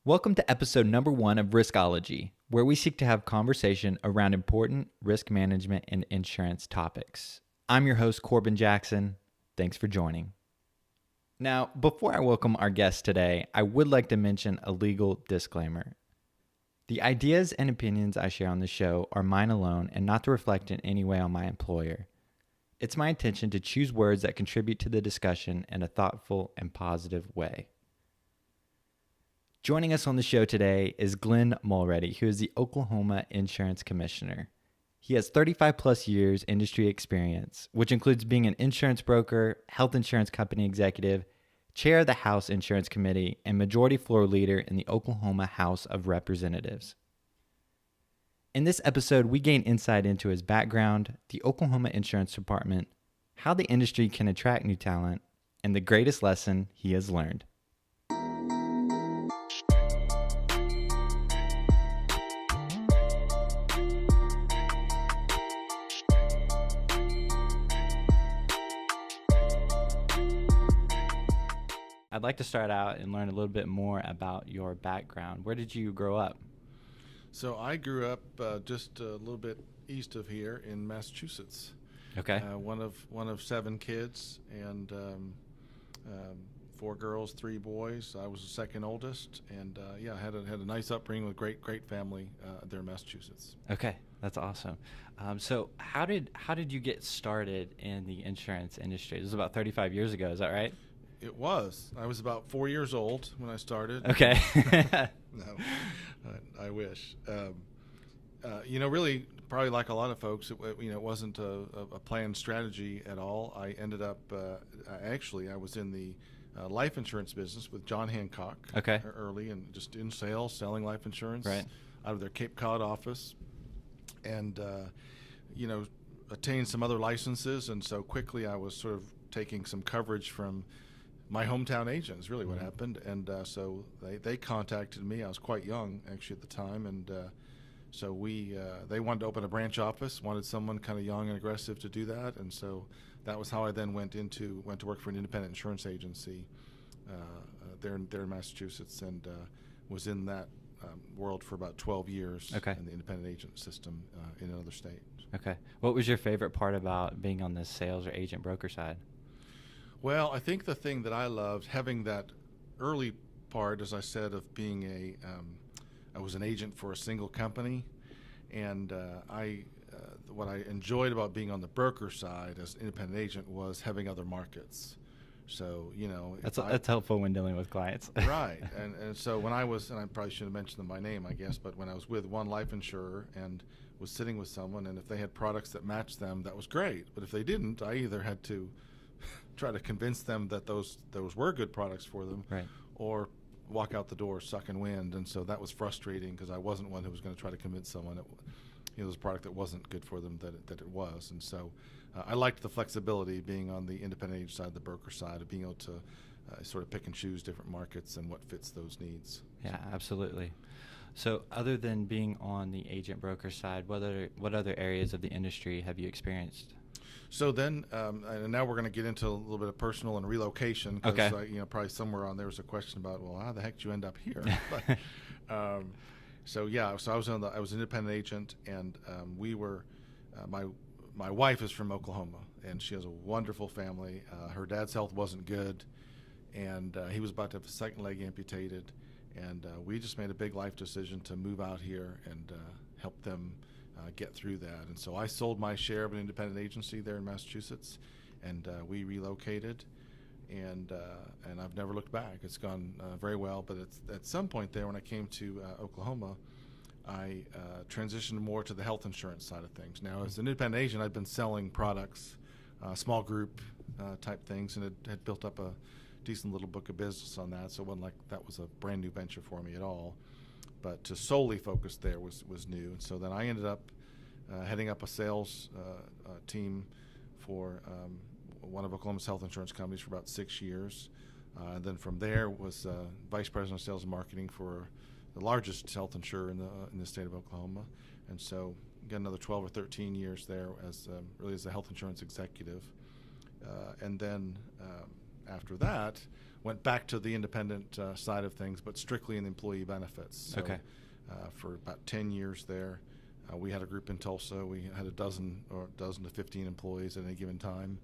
Welcome to episode number 1 of Riskology, where we seek to have conversation around important risk management and insurance topics. I'm your host, Corbin Jackson. Thanks for joining. Now, before I welcome our guest today, I would like to mention a legal disclaimer. The ideas and opinions I share on the show are mine alone and not to reflect in any way on my employer. It's my intention to choose words that contribute to the discussion in a thoughtful and positive way. Joining us on the show today is Glen Mulready, who is the Oklahoma Insurance Commissioner. He has 35 plus years industry experience, which includes being an insurance broker, health insurance company executive, chair of the House Insurance Committee, and majority floor leader in the Oklahoma House of Representatives. In this episode, we gain insight into his background, the Oklahoma Insurance Department, how the industry can attract new talent, and the greatest lesson he has learned. I'd like to start out and learn a little bit more about your background. Where did you grow up? So I grew up just a little bit east of here in Massachusetts. Okay. One of 7 kids, and 4 girls, 3 boys. I was the second oldest, and I had a nice upbringing with great family there in Massachusetts. Okay, that's awesome. So how did you get started in the insurance industry? It was about 35 years ago. Is that right? It was. I was about 4 years old when I started. Okay. No, I wish. Really, probably like a lot of folks, it wasn't a planned strategy at all. I ended up, I was in the life insurance business with John Hancock. Okay. Early, and just in sales, selling life insurance. Right. Out of their Cape Cod office. And, attained some other licenses, and so quickly I was sort of taking some coverage from my hometown agent is really what happened, and so they contacted me. I was quite young actually at the time, and so they wanted to open a branch office, wanted someone kind of young and aggressive to do that, and so that was how I then went to work for an independent insurance agency there in Massachusetts, and was in that world for about 12 years. Okay. In the independent agent system in another state. Okay. What was your favorite part about being on the sales or agent broker side? Well, I think the thing that I loved, having that early part, as I said, of being I was an agent for a single company, and what I enjoyed about being on the broker side as an independent agent was having other markets. So, that's helpful when dealing with clients. Right. And so when I was, and I probably should have mentioned them by name, I guess, but when I was with one life insurer and was sitting with someone, and if they had products that matched them, that was great. But if they didn't, I either had to try to convince them that those were good products for them, right, or walk out the door sucking wind. And so that was frustrating because I wasn't one who was going to try to convince someone that it was a product that wasn't good for them that it was. And so I liked the flexibility being on the independent agent side, the broker side, of being able to sort of pick and choose different markets and what fits those needs. Yeah, absolutely. So other than being on the agent broker side, what other areas of the industry have you experienced? So then, and now we're going to get into a little bit of personal and relocation. Because, okay. Probably somewhere on there was a question about, well, how the heck did you end up here? But, so I was an independent agent, and we were, my wife is from Oklahoma, and she has a wonderful family. Her dad's health wasn't good, and he was about to have a second leg amputated, and we just made a big life decision to move out here and help them get through that. And so I sold my share of an independent agency there in Massachusetts, and we relocated, and I've never looked back. It's gone very well, but at some point there when I came to Oklahoma, I transitioned more to the health insurance side of things. Now, as an independent agent, I'd been selling products, small group type things, and had built up a decent little book of business on that, so it wasn't like that was a brand new venture for me at all. But to solely focus there was new. And so then I ended up heading up a sales team for one of Oklahoma's health insurance companies for about 6 years. And then from there was vice president of sales and marketing for the largest health insurer in the state of Oklahoma. And so got another 12 or 13 years there as really as a health insurance executive. And then after that went back to the independent side of things, but strictly in employee benefits. So, Okay. for about 10 years there, we had a group in Tulsa. We had a dozen to 15 employees at any given time,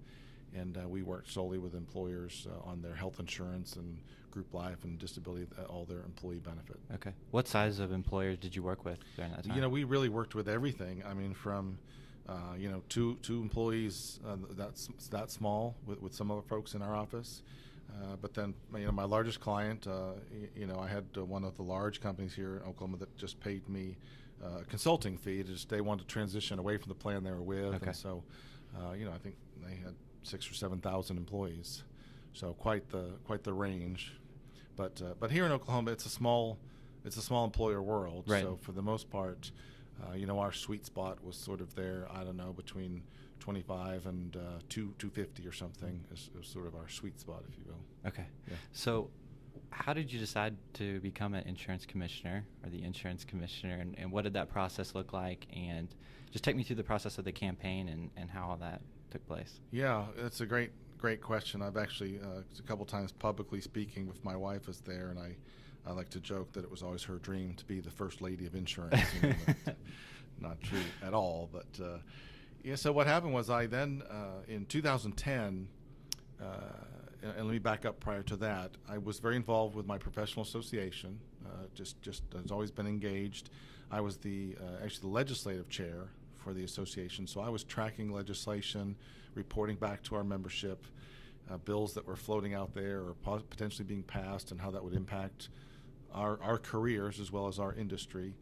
and we worked solely with employers on their health insurance and group life and disability, all their employee benefit. Okay. What size of employers did you work with during that time? You know, we really worked with everything. I mean, from two employees, that's that small with some other folks in our office. But then, my largest client, I had one of the large companies here in Oklahoma that just paid me a consulting fee. They wanted to transition away from the plan they were with, Okay. and so, I think they had 6,000 or 7,000 employees, so quite the range. But here in Oklahoma, it's a small employer world. Right. So for the most part, our sweet spot was sort of there. I don't know, between 25 and 250 or something is sort of our sweet spot, if you will. Okay. Yeah. So how did you decide to become an insurance commissioner or the insurance commissioner, and what did that process look like? And just take me through the process of the campaign and how all that took place. Yeah, it's a great question. I've actually a couple times publicly speaking with my wife is there, and I like to joke that it was always her dream to be the first lady of insurance. That's not true at all, but so what happened was I then in 2010, and let me back up prior to that, I was very involved with my professional association. Just has always been engaged. I was actually the legislative chair for the association, so I was tracking legislation, reporting back to our membership, bills that were floating out there or potentially being passed, and how that would impact our careers as well as our industry.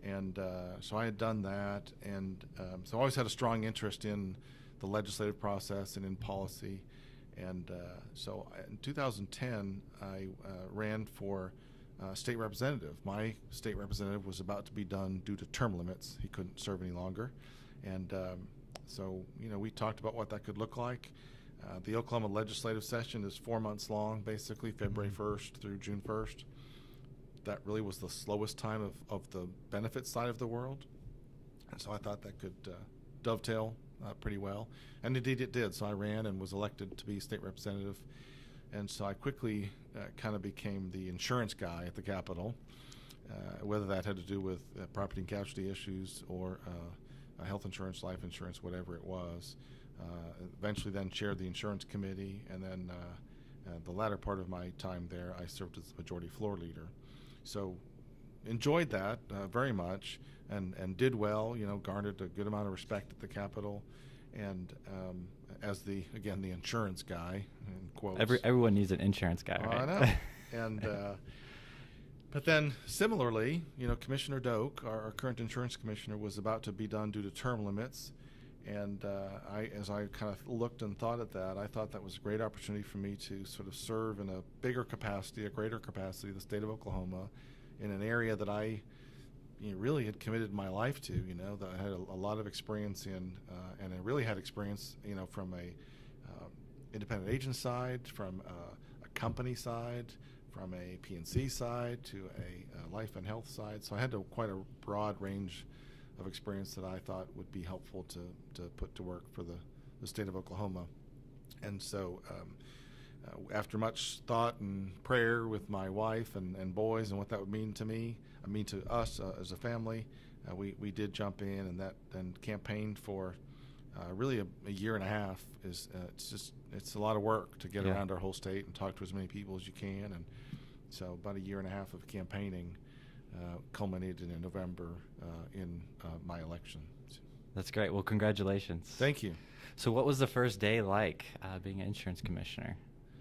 And so I had done that, and so I always had a strong interest in the legislative process and in policy. And so in 2010, I ran for state representative. My state representative was about to be done due to term limits. He couldn't serve any longer. And so, we talked about what that could look like. The Oklahoma legislative session is 4 months long, basically February 1st through June 1st. That really was the slowest time of the benefits side of the world. And so I thought that could dovetail pretty well. And indeed it did. So I ran and was elected to be state representative. And so I quickly kind of became the insurance guy at the Capitol, whether that had to do with property and casualty issues or health insurance, life insurance, whatever it was. Eventually then chaired the insurance committee, and then the latter part of my time there, I served as the majority floor leader. So enjoyed that very much, and did well, garnered a good amount of respect at the Capitol. And as the insurance guy, in quotes. Everyone needs an insurance guy, right? I know. And but then similarly, Commissioner Doak, our current insurance commissioner, was about to be done due to term limits. And as I kind of looked and thought at that, I thought that was a great opportunity for me to sort of serve in a greater capacity, the state of Oklahoma, in an area that I really had committed my life to, that I had a lot of experience in, and I really had experience, from a independent agent side, from a company side, from a PNC side to a life and health side. So I had quite a broad range of experience that I thought would be helpful to put to work for the state of Oklahoma. And so after much thought and prayer with my wife and boys and what that would mean to us as a family, we did jump in and campaigned for really a year and a half. It's a lot of work to get around our whole state and talk to as many people as you can. And so about a year and a half of campaigning culminated in November in my election. That's great. Well, congratulations. Thank you. So what was the first day like being an insurance commissioner?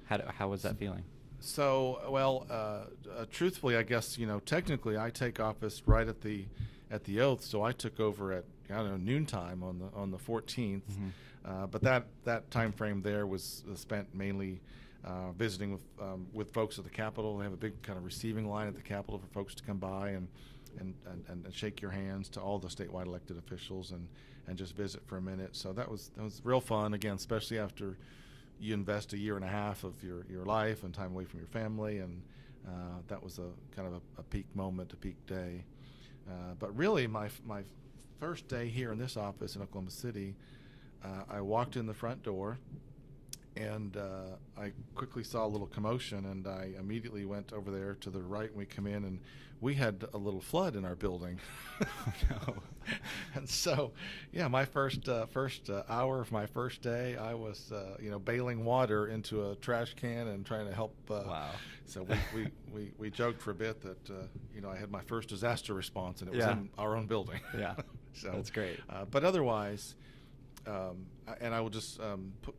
How was that feeling? So, well, truthfully, I guess, technically I take office right at the oath, so I took over at, noontime on the 14th. Mm-hmm. But that time frame there was spent mainly visiting with folks at the Capitol. They have a big kind of receiving line at the Capitol for folks to come by and shake your hands to all the statewide elected officials and just visit for a minute. So that was real fun, again, especially after you invest a year and a half of your life and time away from your family, and that was a kind of a peak moment, a peak day. But really, my first day here in this office in Oklahoma City, I walked in the front door, and I quickly saw a little commotion, and I immediately went over there to the right. And we come in, and we had a little flood in our building. No. And so, yeah, my first hour of my first day, I was bailing water into a trash can and trying to help. Wow. So we joked for a bit that I had my first disaster response, and it was Yeah. in our own building. Yeah. So That's great. But otherwise. And I will just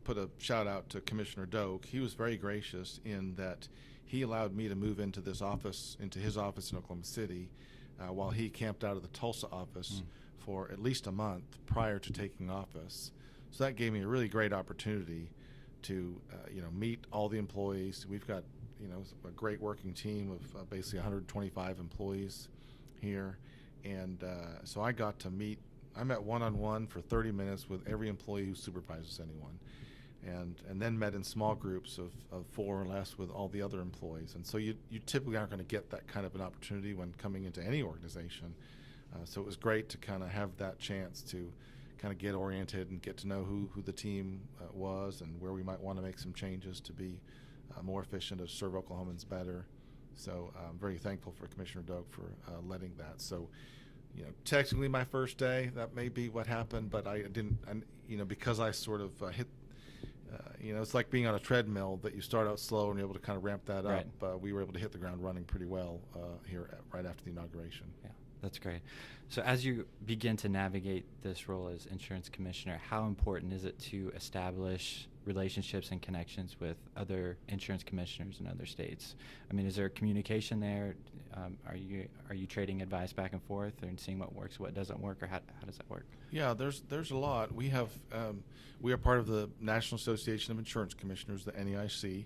put a shout out to Commissioner Doak. He was very gracious in that he allowed me to move into his office in Oklahoma City, while he camped out of the Tulsa office for at least a month prior to taking office. So that gave me a really great opportunity to meet all the employees. We've got a great working team of basically 125 employees here, and so I met one-on-one for 30 minutes with every employee who supervises anyone, and then met in small groups of 4 or less with all the other employees. And so you typically aren't going to get that kind of an opportunity when coming into any organization. So it was great to kind of have that chance to kind of get oriented and get to know who the team was and where we might want to make some changes to be more efficient, to serve Oklahomans better. So I'm very thankful for Commissioner Doak for letting that. So technically my first day, that may be what happened, but I didn't, because I sort of hit, it's like being on a treadmill that you start out slow and you're able to kind of ramp that Right. up. We were able to hit the ground running pretty well here right after the inauguration. Yeah, that's great. So as you begin to navigate this role as insurance commissioner, how important is it to establish relationships and connections with other insurance commissioners in other states? I mean, is there communication there? Are you trading advice back and forth and seeing what works, what doesn't work, or how does that work? Yeah, there's a lot. We are part of the National Association of Insurance Commissioners, the NEIC.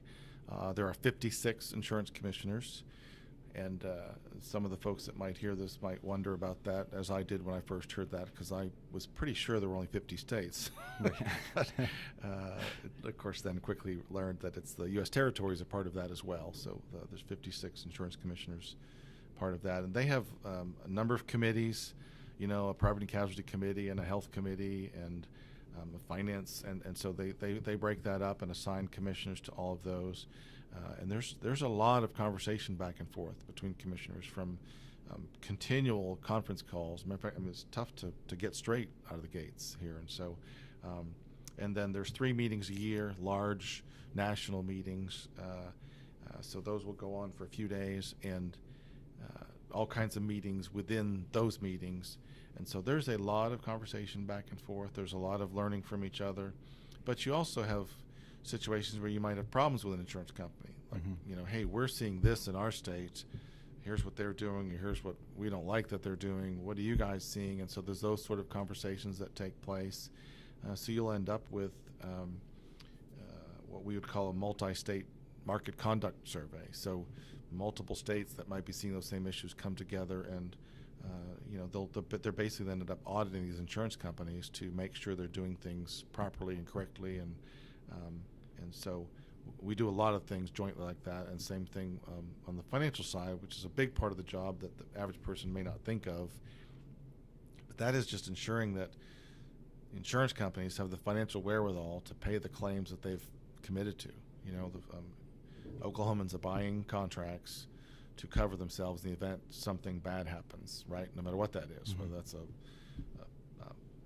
There are 56 insurance commissioners, and some of the folks that might hear this might wonder about that, as I did when I first heard that, because I was pretty sure there were only 50 states. But, of course, then quickly learned that it's the U.S. territories are part of that as well. So there's 56 insurance commissioners part of that, and they have a number of committees, a property and casualty committee and a health committee and a finance, and so they break that up and assign commissioners to all of those. And there's a lot of conversation back and forth between commissioners, from continual conference calls. Matter of fact, it's tough to get straight out of the gates here. And so, and then there's 3 meetings a year, large national meetings. So those will go on for a few days, and all kinds of meetings within those meetings. And so there's a lot of conversation back and forth. There's a lot of learning from each other. But you also have situations where you might have problems with an insurance company. Like, hey, we're seeing this in our state. Here's what they're doing, and here's what we don't like that they're doing. What are you guys seeing? And so there's those sort of conversations that take place. So you'll end up with what we would call a multi-state market conduct survey. So multiple states that might be seeing those same issues come together, and they're basically ended up auditing these insurance companies to make sure they're doing things properly and correctly, and so we do a lot of things jointly like that. And same thing on the financial side, which is a big part of the job that the average person may not think of, but that is just ensuring that insurance companies have the financial wherewithal to pay the claims that they've committed to. Oklahomans are buying contracts to cover themselves in the event something bad happens, right? No matter what that is, whether that's a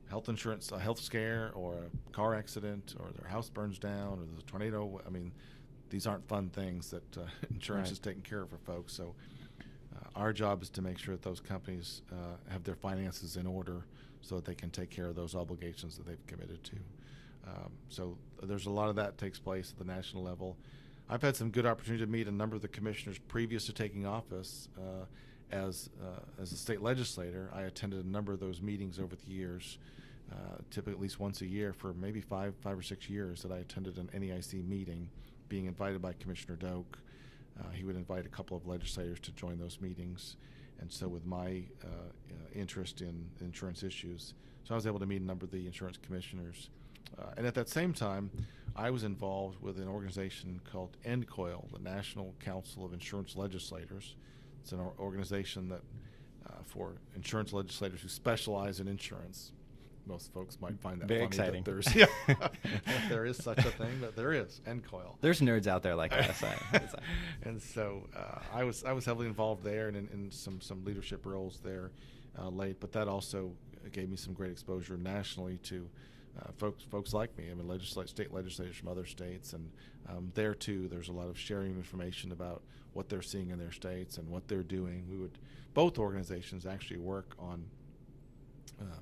health insurance, a health scare, or a car accident, or their house burns down, or there's a tornado. I mean, these aren't fun things that insurance is taking care of for folks. So our job is to make sure that those companies have their finances in order so that they can take care of those obligations that they've committed to. So there's a lot of that takes place at the national level. I've had some good opportunity to meet a number of the commissioners previous to taking office. As a state legislator, I attended a number of those meetings over the years, typically at least once a year for maybe five or 6 years that I attended an NEIC meeting, being invited by Commissioner Doak. He would invite a couple of legislators to join those meetings. And so with my interest in insurance issues, so I was able to meet a number of the insurance commissioners. And at that same time, I was involved with an organization called NCOIL, the National Council of Insurance Legislators. It's an organization that for insurance legislators who specialize in insurance. most folks might find that Very funny. exciting. That there's, yeah, there is such a thing, but there is, and coil. There's nerds out there like us. And so I was heavily involved there and in some leadership roles there late, but that also gave me some great exposure nationally to folks like me. I mean, state legislators from other states, and there too, there's a lot of sharing of information about what they're seeing in their states and what they're doing. Both organizations actually work on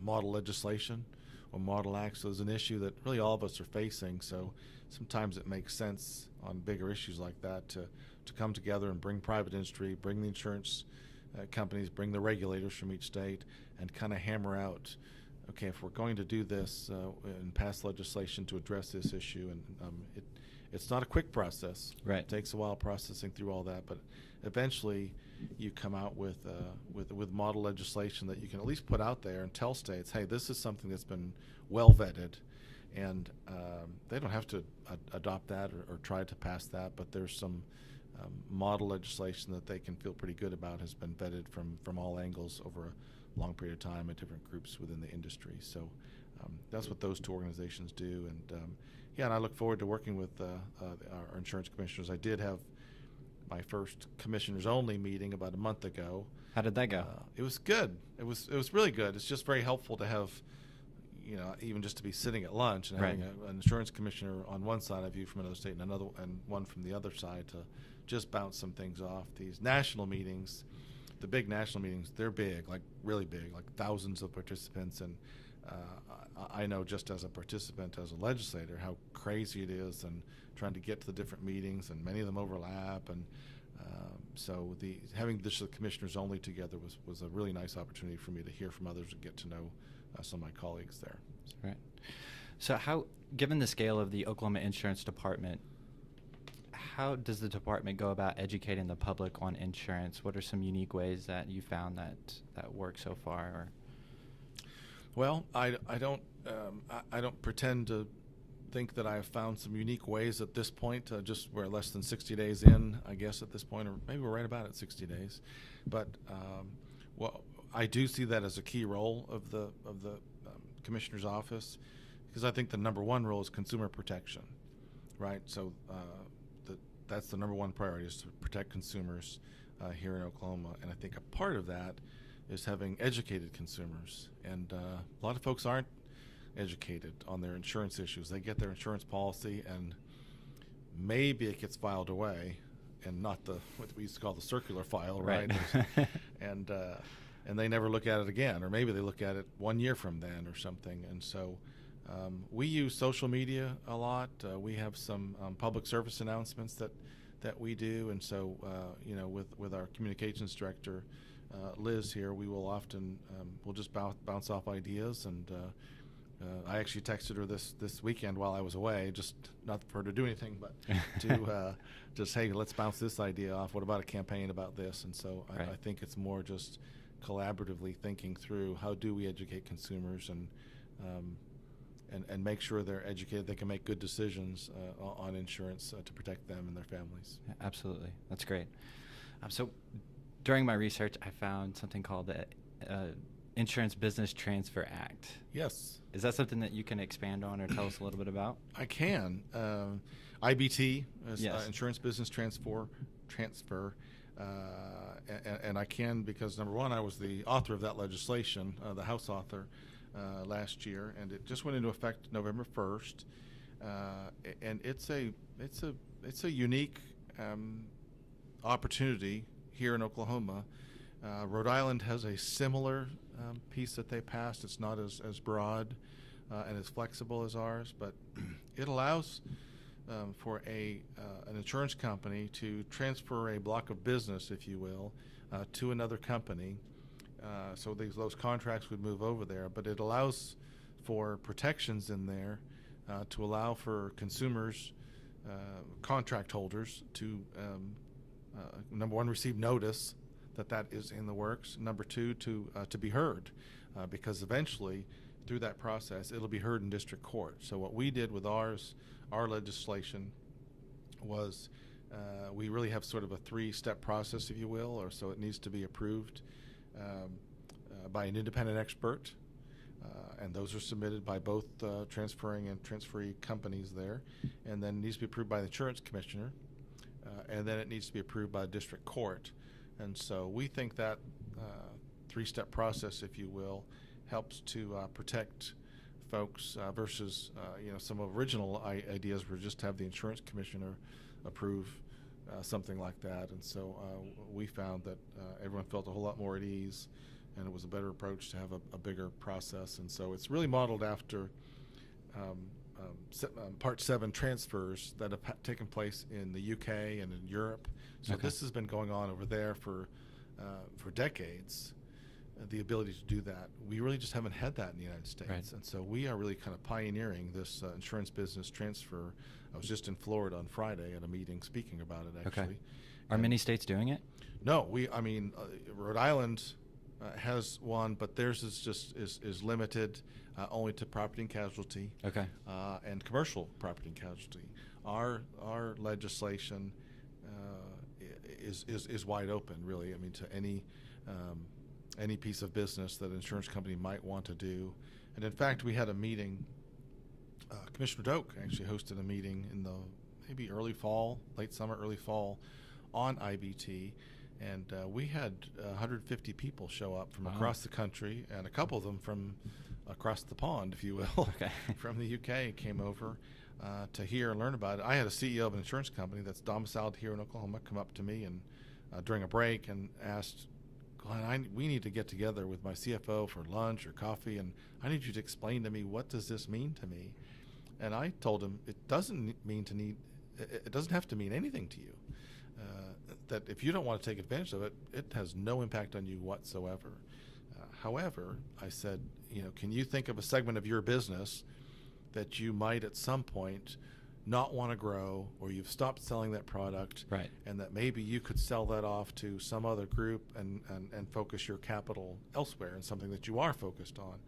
model legislation or model acts. So there's an issue that really all of us are facing. So sometimes it makes sense on bigger issues like that to come together and bring private industry, bring the insurance companies, bring the regulators from each state, and kind of hammer out, okay, if we're going to do this and pass legislation to address this issue, and it's not a quick process. Right. It takes a while processing through all that, but eventually you come out with model legislation that you can at least put out there and tell states, hey, this is something that's been well vetted, and they don't have to adopt that or try to pass that, but there's some model legislation that they can feel pretty good about has been vetted from all angles over a long period of time at different groups within the industry. So that's what those two organizations do, and I look forward to working with our insurance commissioners. I did have my first commissioners only meeting about a month ago. How did that go? It was good. It was really good. It's just very helpful to have, even just to be sitting at lunch and having an insurance commissioner on one side of you from another state and one from the other side to just bounce some things off. These national meetings, the big national meetings, they're big, like really big, like thousands of participants, and I know just as a participant, as a legislator, how crazy it is, and trying to get to the different meetings, and many of them overlap, and so having the commissioners only together was a really nice opportunity for me to hear from others and get to know some of my colleagues there. Right. So given the scale of the Oklahoma Insurance Department, how does the department go about educating the public on insurance? What are some unique ways that you found that work so far? Or? Well, I don't pretend to think that I have found some unique ways at this point. Just we're less than 60 days in, I guess, at this point, or maybe we're right about at 60 days. But I do see that as a key role of the commissioner's office, because I think the number one role is consumer protection, right? So that's the number one priority, is to protect consumers here in Oklahoma, and I think a part of that is having educated consumers, and a lot of folks aren't educated on their insurance issues. They get their insurance policy, and maybe it gets filed away, and not what we used to call the circular file, right? And they never look at it again, or maybe they look at it 1 year from then or something. And so we use social media a lot. We have some public service announcements that we do, and so with our communications director, Liz here, we will often we'll just bounce off ideas, and I actually texted her this weekend while I was away, just not for her to do anything, but to just, hey, let's bounce this idea off. What about a campaign about this? And so Right. I think it's more just collaboratively thinking through how do we educate consumers and make sure they're educated, they can make good decisions on insurance to protect them and their families. Yeah, absolutely. That's great. So during my research, I found something called the Insurance Business Transfer Act. Yes. Is that something that you can expand on or tell us a little bit about? I can. IBT, Yes. Insurance Business Transfer, and I can because, number one, I was the author of that legislation, the House author, last year, and it just went into effect November 1st. And it's a unique opportunity here in Oklahoma. Rhode Island has a similar piece that they passed. It's not as broad and as flexible as ours, but it allows for an insurance company to transfer a block of business, if you will, to another company. So those contracts would move over there, but it allows for protections in there to allow for consumers, contract holders to, number one, receive notice that is in the works. Number two, to be heard, because eventually through that process it'll be heard in district court. So what we did with our legislation was we really have sort of a three-step process, if you will, or so it needs to be approved by an independent expert. And those are submitted by both transferring and transferee companies there, and then it needs to be approved by the insurance commissioner, and then it needs to be approved by district court. And so we think that three-step process, if you will, helps to protect folks versus some original ideas were just to have the insurance commissioner approve something like that. And so we found that everyone felt a whole lot more at ease, and it was a better approach to have a bigger process. And so it's really modeled after Part 7 transfers that have taken place in the UK and in Europe. So Okay. this has been going on over there for decades, the ability to do that. We really just haven't had that in the United States. Right. And so we are really kind of pioneering this insurance business transfer. I was just in Florida on Friday at a meeting speaking about it, actually. Okay. Are And many states doing it? No, Rhode Island has one, but theirs is limited only to property and casualty. Okay. And commercial property and casualty. Our legislation is wide open, really. I mean, to any piece of business that an insurance company might want to do. And in fact, we had a meeting. Commissioner Doak actually hosted a meeting in the maybe late summer, early fall, on IBT. And we had 150 people show up from across the country, and a couple of them from across the pond, if you will, Okay. from the UK came over to hear and learn about it. I had a CEO of an insurance company that's domiciled here in Oklahoma come up to me and during a break and asked, Glenn, we need to get together with my CFO for lunch or coffee, and I need you to explain to me, what does this mean to me? And I told him it doesn't have to mean anything to you. That if you don't want to take advantage of it, it has no impact on you whatsoever. However, I said, can you think of a segment of your business that you might at some point not want to grow, or you've stopped selling that product, Right. and that maybe you could sell that off to some other group and focus your capital elsewhere in something that you are focused on?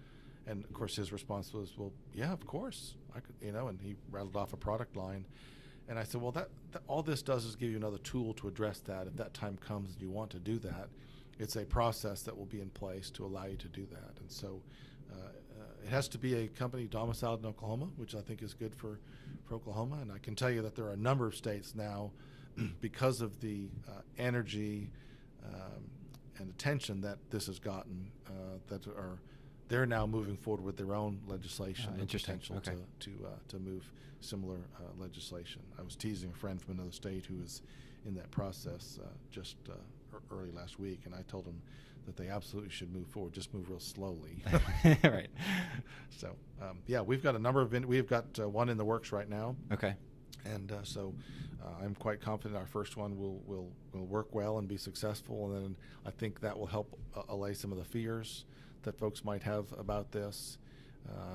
And of course his response was, well, yeah, of course I could, and he rattled off a product line. And I said, well, that all this does is give you another tool to address that. If that time comes and you want to do that, it's a process that will be in place to allow you to do that. And so it has to be a company domiciled in Oklahoma, which I think is good for Oklahoma. And I can tell you that there are a number of states now, because of the energy and attention that this has gotten, they're now moving forward with their own legislation and Interesting. potential Okay. to move similar legislation. I was teasing a friend from another state who was in that process just early last week, and I told him that they absolutely should move forward, just move real slowly. Right. So we've got a number of we've got one in the works right now, Okay. and so I'm quite confident our first one will work well and be successful, and then I think that will help allay some of the fears that folks might have about this.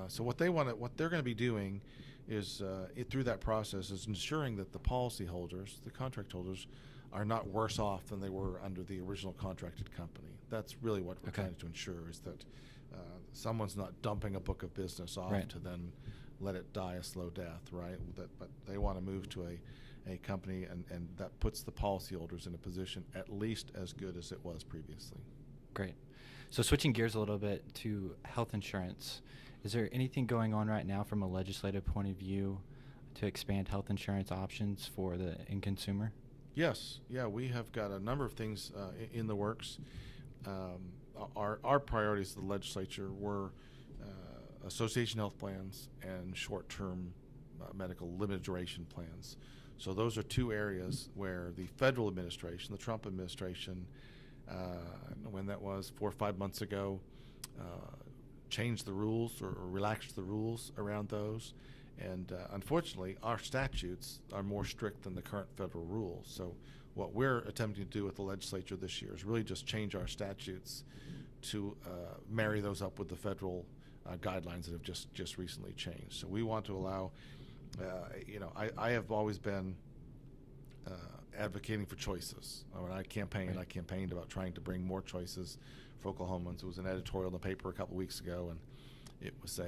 So what they're going to be doing is through that process is ensuring that the policyholders, the contract holders, are not worse off than they were under the original contracted company. That's really what we're Okay. trying to ensure, is that someone's not dumping a book of business off Right. to then let it die a slow death, right? But they want to move to a company, and that puts the policyholders in a position at least as good as it was previously. Great. So switching gears a little bit to health insurance, is there anything going on right now from a legislative point of view to expand health insurance options for the end consumer? Yes, yeah, we have got a number of things in the works. Our priorities of the legislature were association health plans and short-term medical limited duration plans. So those are two areas where the federal administration, the Trump administration, I don't know when that was, 4 or 5 months ago, changed the rules or relaxed the rules around those. And unfortunately, our statutes are more strict than the current federal rules. So what we're attempting to do with the legislature this year is really just change our statutes to marry those up with the federal guidelines that have just recently changed. So we want to allow, I have always been advocating for choices. When I campaigned, Right. I campaigned about trying to bring more choices for Oklahomans. It was an editorial in the paper a couple weeks ago, and it was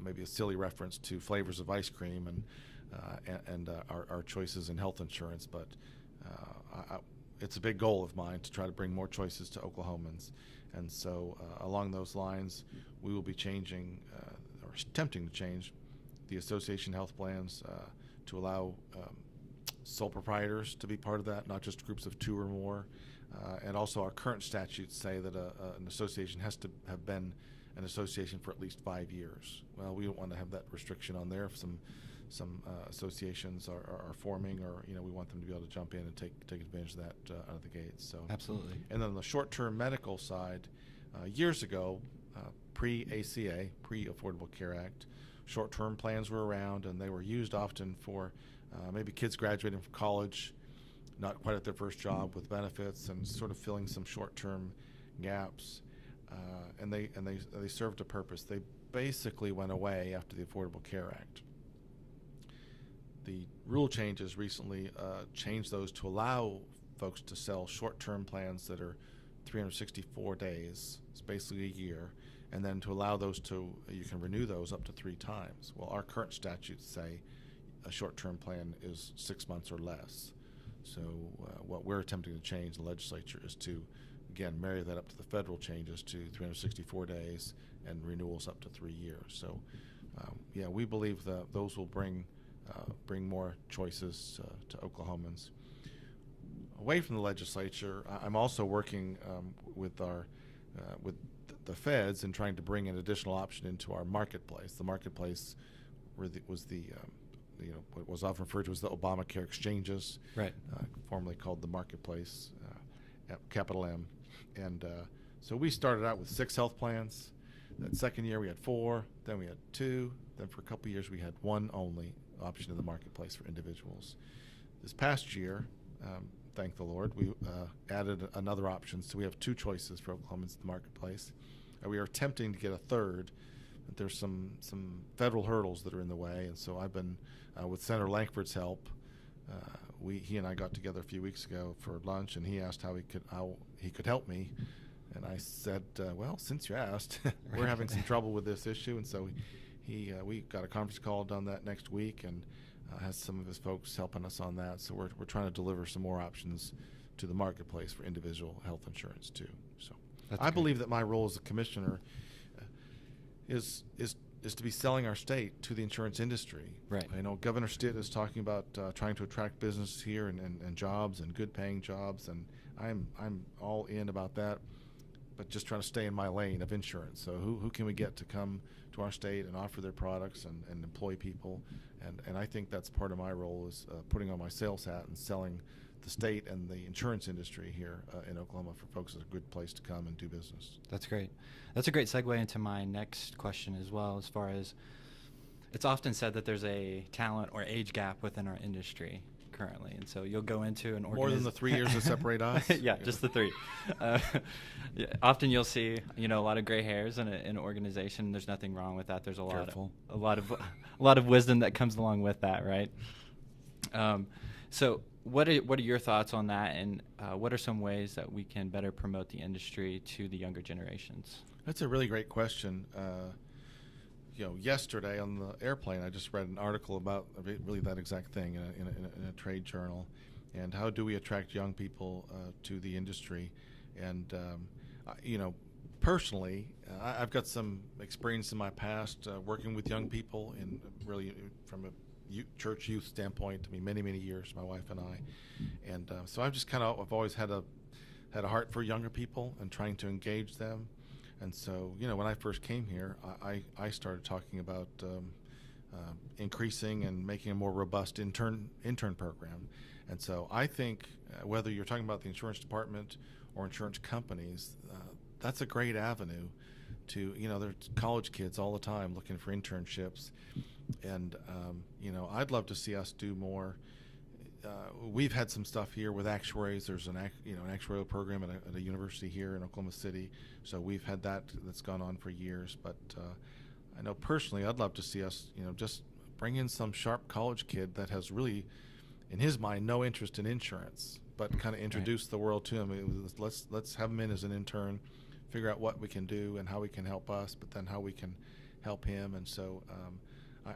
maybe a silly reference to flavors of ice cream and our choices in health insurance. But it's a big goal of mine to try to bring more choices to Oklahomans. And so along those lines, we will be changing or attempting to change the association health plans to allow sole proprietors to be part of that, not just groups of 2 or more. And also our current statutes say that an association has to have been an association for at least 5 years. Well, we don't want to have that restriction on there. If some associations are forming, or we want them to be able to jump in and take advantage of that out of the gates. So Absolutely. And then on the short-term medical side, years ago, pre-ACA, pre-Affordable Care Act, short-term plans were around, and they were used often for maybe kids graduating from college, not quite at their first job, with benefits and sort of filling some short-term gaps. And they served a purpose. They basically went away after the Affordable Care Act. The rule changes recently changed those to allow folks to sell short-term plans that are 364 days. It's basically a year. And then to allow those you can renew those up to 3 times. Well, our current statutes say a short-term plan is 6 months or less. So what we're attempting to change in the legislature is to, again, marry that up to the federal changes to 364 days and renewals up to 3 years. So, we believe that those will bring more choices to Oklahomans. Away from the legislature, I'm also working with the feds and trying to bring an additional option into our marketplace. The marketplace was what was often referred to as the Obamacare exchanges, Right. Formerly called the marketplace, capital M. And so we started out with 6 health plans. That second year we had 4, then we had 2, then for a couple of years we had 1 only option in the marketplace for individuals. This past year, thank the Lord, we added another option, so we have 2 choices for Oklahomans in the marketplace. We are attempting to get a third, but there's some federal hurdles that are in the way, and so I've been, with Senator Lankford's help, he and I got together a few weeks ago for lunch, and he asked how he could help me, and I said, well, since you asked, we're having some trouble with this issue, and so we got a conference call done that next week, and has some of his folks helping us on that. So we're trying to deliver some more options to the marketplace for individual health insurance too. So I believe that my role as a commissioner is to be selling our state to the insurance industry. Right. Governor Stitt is talking about trying to attract business here and jobs and good paying jobs, and I'm all in about that, but just trying to stay in my lane of insurance. So who can we get to come to our state and offer their products and employ people? And I think that's part of my role, is putting on my sales hat and selling the state and the insurance industry here in Oklahoma for folks. It's a good place to come and do business. That's great. That's a great segue into my next question as well, as far as it's often said that there's a talent or age gap within our industry currently, and so you'll go into an organization. More than the 3 years that separate us? Yeah, just the 3. Often you'll see, a lot of gray hairs in an organization. There's nothing wrong with that. There's a lot of wisdom that comes along with that, right? So what are your thoughts on that, and what are some ways that we can better promote the industry to the younger generations? That's a really great question. Yesterday on the airplane, I just read an article about really that exact thing in a trade journal, and how do we attract young people to the industry. And personally, I've got some experience in my past working with young people, in really from a church youth standpoint. Many years, my wife and I, and so I've always had a heart for younger people and trying to engage them. And so, when I first came here, I started talking about increasing and making a more robust intern program. And so I think whether you're talking about the insurance department or insurance companies, that's a great avenue to, there's college kids all the time looking for internships. And, I'd love to see us do more. We've had some stuff here with actuaries. There's an actuarial program at a university here in Oklahoma City. So we've had that's gone on for years. But I know personally, I'd love to see us, just bring in some sharp college kid that has really, in his mind, no interest in insurance, but kind of introduce the world to him. Let's have him in as an intern, figure out what we can do and how he can help us, but then how we can help him. And so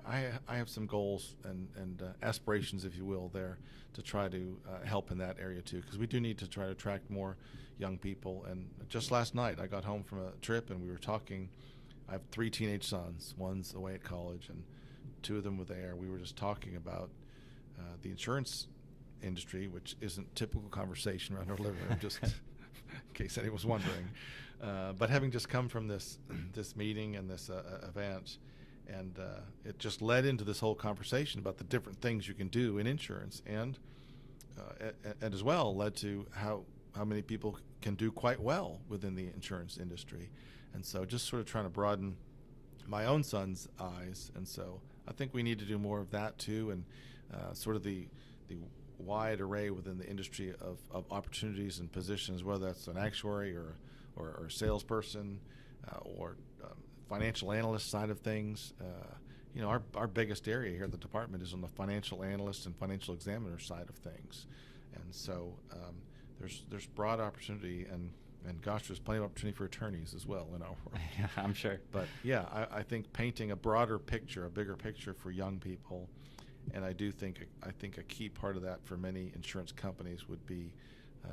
I have some goals and aspirations, if you will, there to try to help in that area too, because we do need to try to attract more young people. And just last night, I got home from a trip and we were talking. I have 3 teenage sons. One's away at college, and 2 of them were there. We were just talking about the insurance industry, which isn't typical conversation around our living room, just in case anyone was wondering. But having just come from this meeting and this event, and it just led into this whole conversation about the different things you can do in insurance, and as well led to how many people can do quite well within the insurance industry. And so just sort of trying to broaden my own son's eyes. And so I think we need to do more of that too, and sort of the wide array within the industry of opportunities and positions, whether that's an actuary or a salesperson or financial analyst side of things. Our biggest area here at the department is on the financial analyst and financial examiner side of things. And so there's broad opportunity, and gosh, there's plenty of opportunity for attorneys as well in our world. Yeah, I'm sure. But yeah, I think painting a broader picture, a bigger picture for young people, and I think a key part of that for many insurance companies would be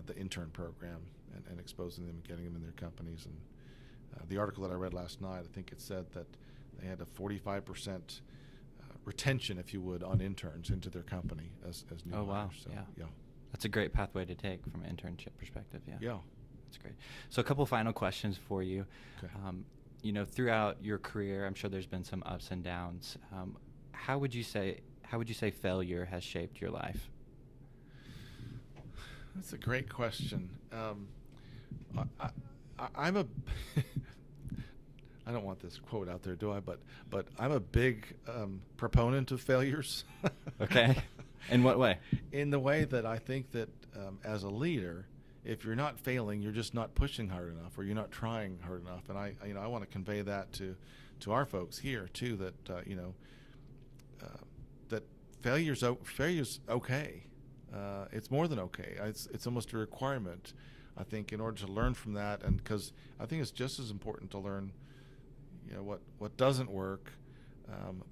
the intern program and exposing them and getting them in their companies. And the article that I read last night, I think it said that they had a 45% retention, if you would, on interns into their company as new hires. Wow. So, yeah. That's a great pathway to take from an internship perspective. Yeah. Yeah. That's great. So a couple final questions for you. Okay. Throughout your career, I'm sure there's been some ups and downs. How would you say failure has shaped your life? That's a great question. I'm a I don't want this quote out there, do I? But I'm a big proponent of failures. Okay. In what way? In the way that I think that as a leader, if you're not failing, you're just not pushing hard enough, or you're not trying hard enough. And I want to convey that to our folks here too, that that failure's okay. It's more than okay. It's almost a requirement, I think, in order to learn from that, and because I think it's just as important to learn, what doesn't work,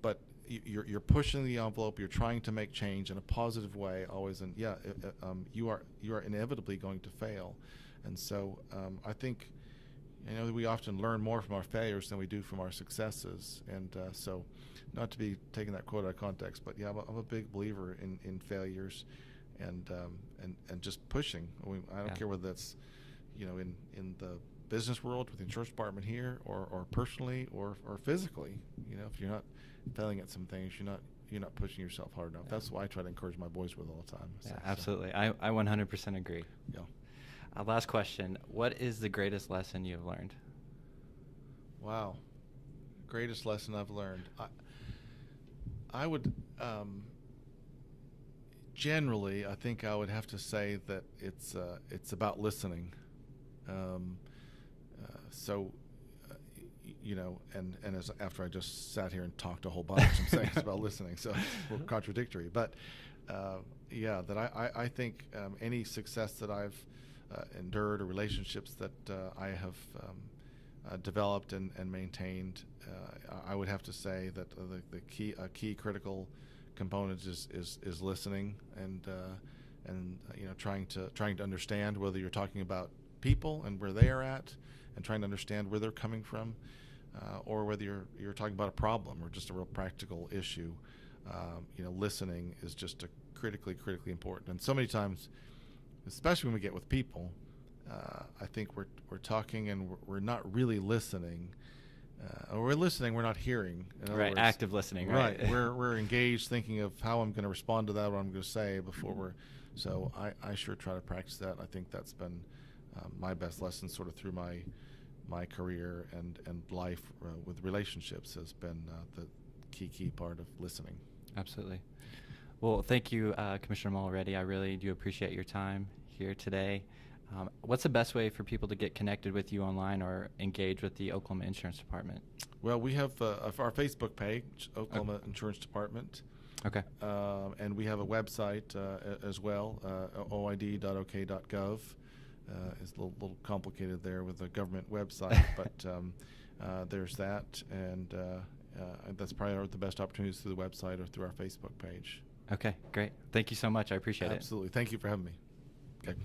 but you're pushing the envelope. You're trying to make change in a positive way always, and you are inevitably going to fail, and so I think we often learn more from our failures than we do from our successes, and so not to be taking that quote out of context, but yeah, I'm a big believer in failures, and just pushing. I don't care whether that's in the business world with the insurance department here, or personally, or physically. If you're not failing at some things, you're not pushing yourself hard enough. That's why I try to encourage my boys with all the time. Yeah, absolutely. I 100% agree. Yeah. Last question. What is the greatest lesson you've learned? Wow. Greatest lesson I've learned. I would generally, I think I would have to say that it's about listening. And as after I just sat here and talked a whole bunch, I'm saying it's about listening, so we're contradictory. But that I think any success that I've endured, or relationships that I have developed and maintained, I would have to say that a key critical component is listening, and trying to understand whether you're talking about people and where they are at, and trying to understand where they're coming from, or whether you're talking about a problem or just a real practical issue. Listening is just a critically important. And so many times, especially when we get with people, I think we're talking and we're not really listening. Or we're listening, we're not hearing. Right, words, active listening. Right. We're engaged, thinking of how I'm going to respond to that, what I'm going to say before we're. So I sure try to practice that. I think that's been my best lesson, sort of through my career and life with relationships, has been the key part of listening. Absolutely. Well, thank you, Commissioner Mulready. I really do appreciate your time here today. What's the best way for people to get connected with you online or engage with the Oklahoma Insurance Department? Well, we have our Facebook page, Oklahoma Insurance Department. Okay. And we have a website as well, oid.ok.gov. It's a little complicated there with the government website, but there's that, and that's probably the best opportunities through the website or through our Facebook page. Okay, great. Thank you so much. I appreciate it. Absolutely. Thank you for having me. Okay.